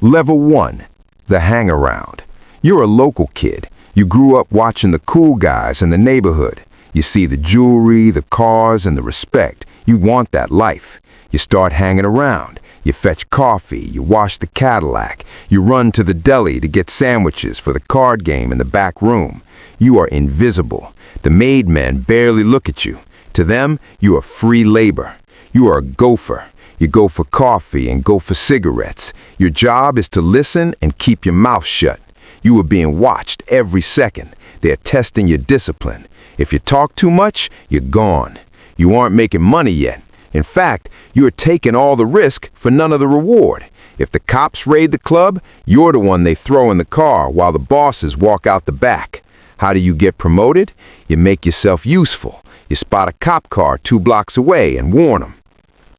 Level 1. The hangaround. You're a local kid. You grew up watching the cool guys in the neighborhood. You see the jewelry, the cars, and the respect. You want that life. You start hanging around. You fetch coffee, you wash the Cadillac, you run to the deli to get sandwiches for the card game in the back room. You are invisible. The made men barely look at you. To them, you are free labor. You are a gopher. You go for coffee and go for cigarettes. Your job is to listen and keep your mouth shut. You are being watched every second. They're testing your discipline. If you talk too much, you're gone. You aren't making money yet. In fact, you're taking all the risk for none of the reward. If the cops raid the club, you're the one they throw in the car while the bosses walk out the back. How do you get promoted? You make yourself useful. You spot a cop car 2 blocks away and warn them.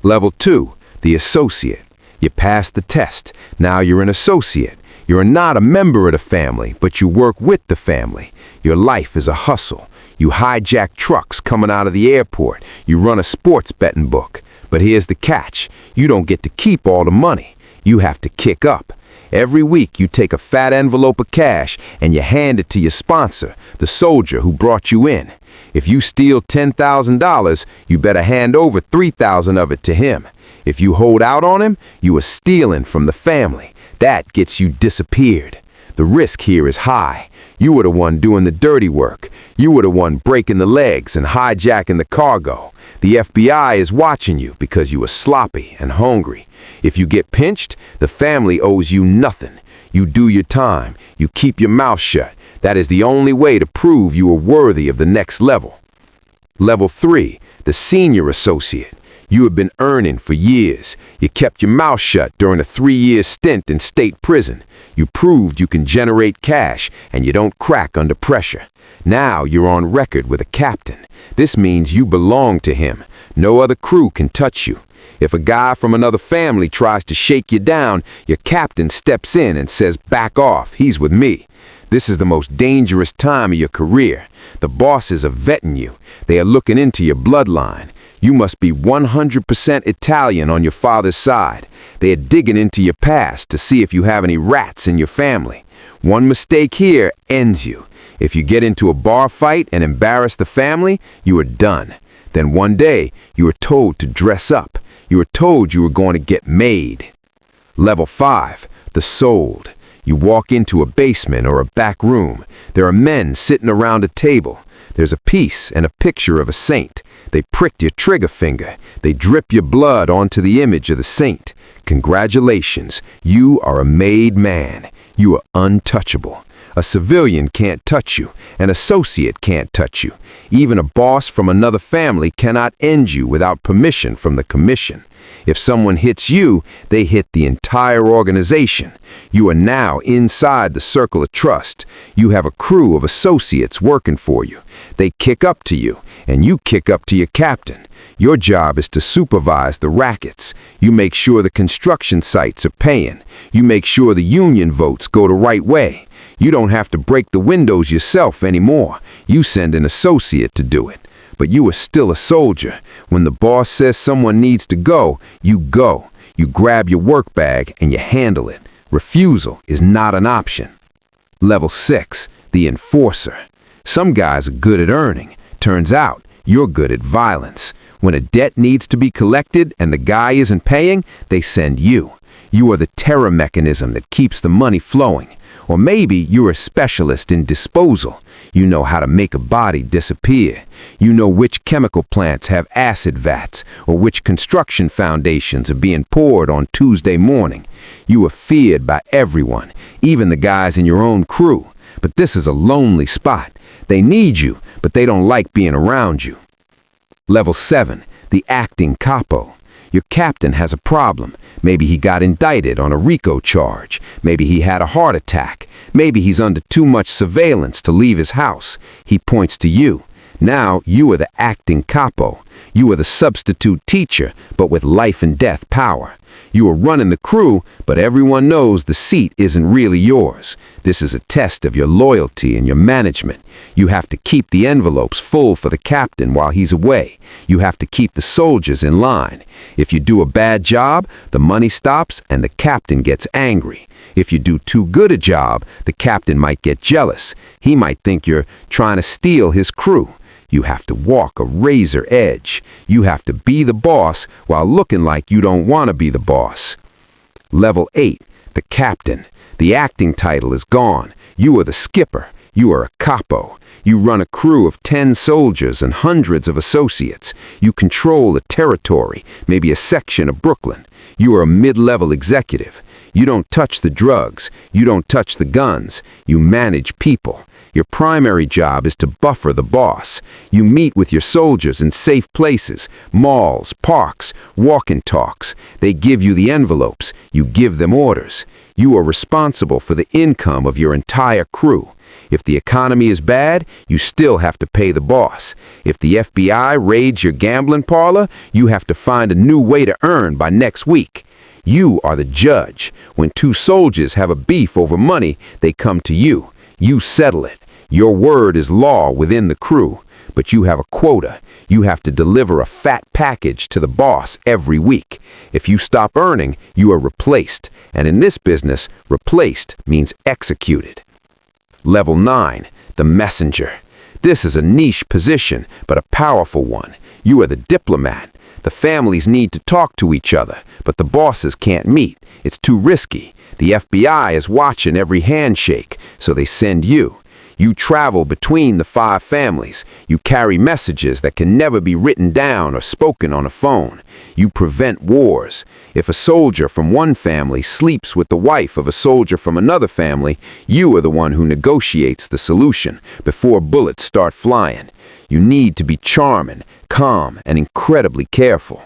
Level 2, the associate. You pass the test. Now you're an associate. You're not a member of the family, but you work with the family. Your life is a hustle. You hijack trucks coming out of the airport. You run a sports betting book. But here's the catch. You don't get to keep all the money. You have to kick up. Every week you take a fat envelope of cash and you hand it to your sponsor, the soldier who brought you in. If you steal $10,000, you better hand over $3,000 of it to him. If you hold out on him, you are stealing from the family. That gets you disappeared. The risk here is high. You were the one doing the dirty work. You were the one breaking the legs and hijacking the cargo. The FBI is watching you because you are sloppy and hungry. If you get pinched, the family owes you nothing. You do your time. You keep your mouth shut. That is the only way to prove you are worthy of the next level. Level 3, the senior associate. You have been earning for years. You kept your mouth shut during a 3-year stint in state prison. You proved you can generate cash and you don't crack under pressure. Now you're on record with a captain. This means you belong to him. No other crew can touch you. If a guy from another family tries to shake you down, your captain steps in and says, "Back off, he's with me." This is the most dangerous time of your career. The bosses are vetting you. They are looking into your bloodline. You must be 100% Italian on your father's side. They are digging into your past to see if you have any rats in your family. One mistake here ends you. If you get into a bar fight and embarrass the family, you are done. Then one day, you are told to dress up. You are told you are going to get made. Level 5, the sold. You walk into a basement or a back room. There are men sitting around a table. There's a piece and a picture of a saint. They pricked your trigger finger. They drip your blood onto the image of the saint. Congratulations, you are a made man. You are untouchable. A civilian can't touch you. An associate can't touch you. Even a boss from another family cannot end you without permission from the commission. If someone hits you, they hit the entire organization. You are now inside the circle of trust. You have a crew of associates working for you. They kick up to you, and you kick up to your captain. Your job is to supervise the rackets. You make sure the construction sites are paying. You make sure the union votes go the right way. You don't have to break the windows yourself anymore. You send an associate to do it. But you are still a soldier. When the boss says someone needs to go, you go. You grab your work bag and you handle it. Refusal is not an option. Level 6, the enforcer. Some guys are good at earning. Turns out, you're good at violence. When a debt needs to be collected and the guy isn't paying, they send you. You are the terror mechanism that keeps the money flowing. Or maybe you're a specialist in disposal. You know how to make a body disappear. You know which chemical plants have acid vats or which construction foundations are being poured on Tuesday morning. You are feared by everyone, even the guys in your own crew. But this is a lonely spot. They need you, but they don't like being around you. Level 7, the acting capo. Your captain has a problem. Maybe he got indicted on a RICO charge. Maybe he had a heart attack. Maybe he's under too much surveillance to leave his house. He points to you. Now you are the acting capo. You are the substitute teacher, but with life and death power. You are running the crew, but everyone knows the seat isn't really yours. This is a test of your loyalty and your management. You have to keep the envelopes full for the captain while he's away. You have to keep the soldiers in line. If you do a bad job, the money stops and the captain gets angry. If you do too good a job, the captain might get jealous. He might think you're trying to steal his crew. You have to walk a razor edge. You have to be the boss while looking like you don't want to be the boss. Level 8, the captain. The acting title is gone. You are the skipper. You are a capo. You run a crew of 10 soldiers and hundreds of associates. You control a territory, maybe a section of Brooklyn. You are a mid-level executive. You don't touch the drugs. You don't touch the guns. You manage people. Your primary job is to buffer the boss. You meet with your soldiers in safe places, malls, parks, walk-in talks. They give you the envelopes. You give them orders. You are responsible for the income of your entire crew. If the economy is bad, you still have to pay the boss. If the FBI raids your gambling parlor, you have to find a new way to earn by next week. You are the judge. When two soldiers have a beef over money, they come to you. You settle it. Your word is law within the crew, but you have a quota. You have to deliver a fat package to the boss every week. If you stop earning, you are replaced. And in this business, replaced means executed. Level 9, the messenger. This is a niche position, but a powerful one. You are the diplomat. The families need to talk to each other, but the bosses can't meet. It's too risky. The FBI is watching every handshake, so they send you. You travel between the 5 families. You carry messages that can never be written down or spoken on a phone. You prevent wars. If a soldier from one family sleeps with the wife of a soldier from another family, you are the one who negotiates the solution before bullets start flying. You need to be charming, calm, and incredibly careful.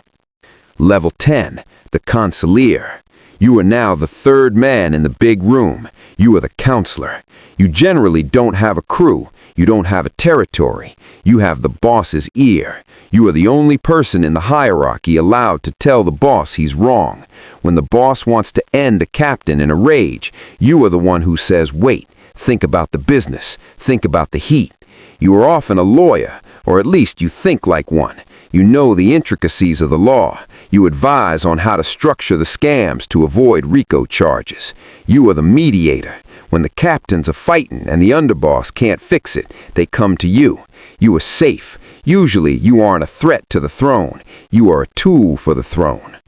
Level 10, the consigliere. You are now the third man in the big room. You are the counselor. You generally don't have a crew. You don't have a territory. You have the boss's ear. You are the only person in the hierarchy allowed to tell the boss he's wrong. When the boss wants to end a captain in a rage, you are the one who says, wait, think about the business, think about the heat. You are often a lawyer, or at least you think like one. You know the intricacies of the law. You advise on how to structure the scams to avoid RICO charges. You are the mediator. When the captains are fighting and the underboss can't fix it, they come to you. You are safe. Usually you aren't a threat to the throne. You are a tool for the throne.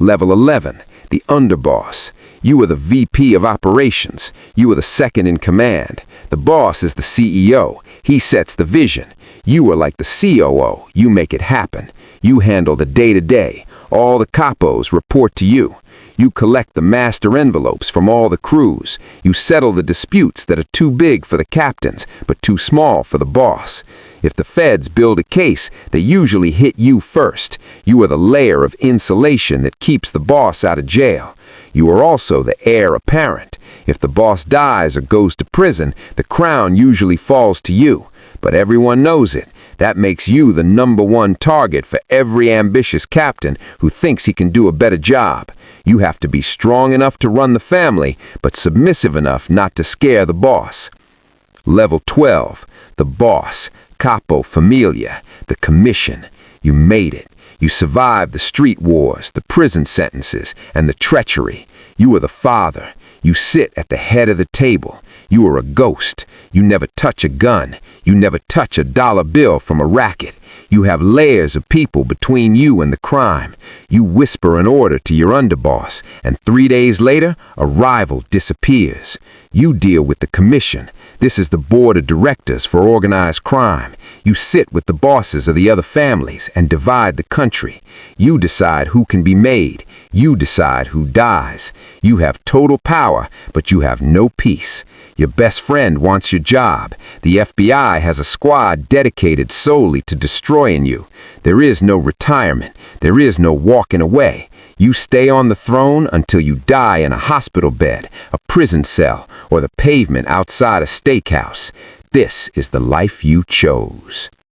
Level 11, the underboss. You are the VP of operations. You are the second in command. The boss is the CEO. He sets the vision. You are like the COO. You make it happen. You handle the day-to-day. All the capos report to you. You collect the master envelopes from all the crews. You settle the disputes that are too big for the captains, but too small for the boss. If the feds build a case, they usually hit you first. You are the layer of insulation that keeps the boss out of jail. You are also the heir apparent. If the boss dies or goes to prison, the crown usually falls to you. But everyone knows it. That makes you the #1 target for every ambitious captain who thinks he can do a better job. You have to be strong enough to run the family, but submissive enough not to scare the boss. Level 12, the boss, Capo Familia, the commission. You made it. You survived the street wars, the prison sentences, and the treachery. You are the father. You sit at the head of the table. You are a ghost. You never touch a gun. You never touch a dollar bill from a racket. You have layers of people between you and the crime. You whisper an order to your underboss, and 3 days later, a rival disappears. You deal with the commission. This is the board of directors for organized crime. You sit with the bosses of the other families and divide the country. You decide who can be made. You decide who dies. You have total power, but you have no peace. Your best friend wants your job. The FBI has a squad dedicated solely to destroying you. There is no retirement. There is no walking away. You stay on the throne until you die in a hospital bed, a prison cell, or the pavement outside a steakhouse. This is the life you chose.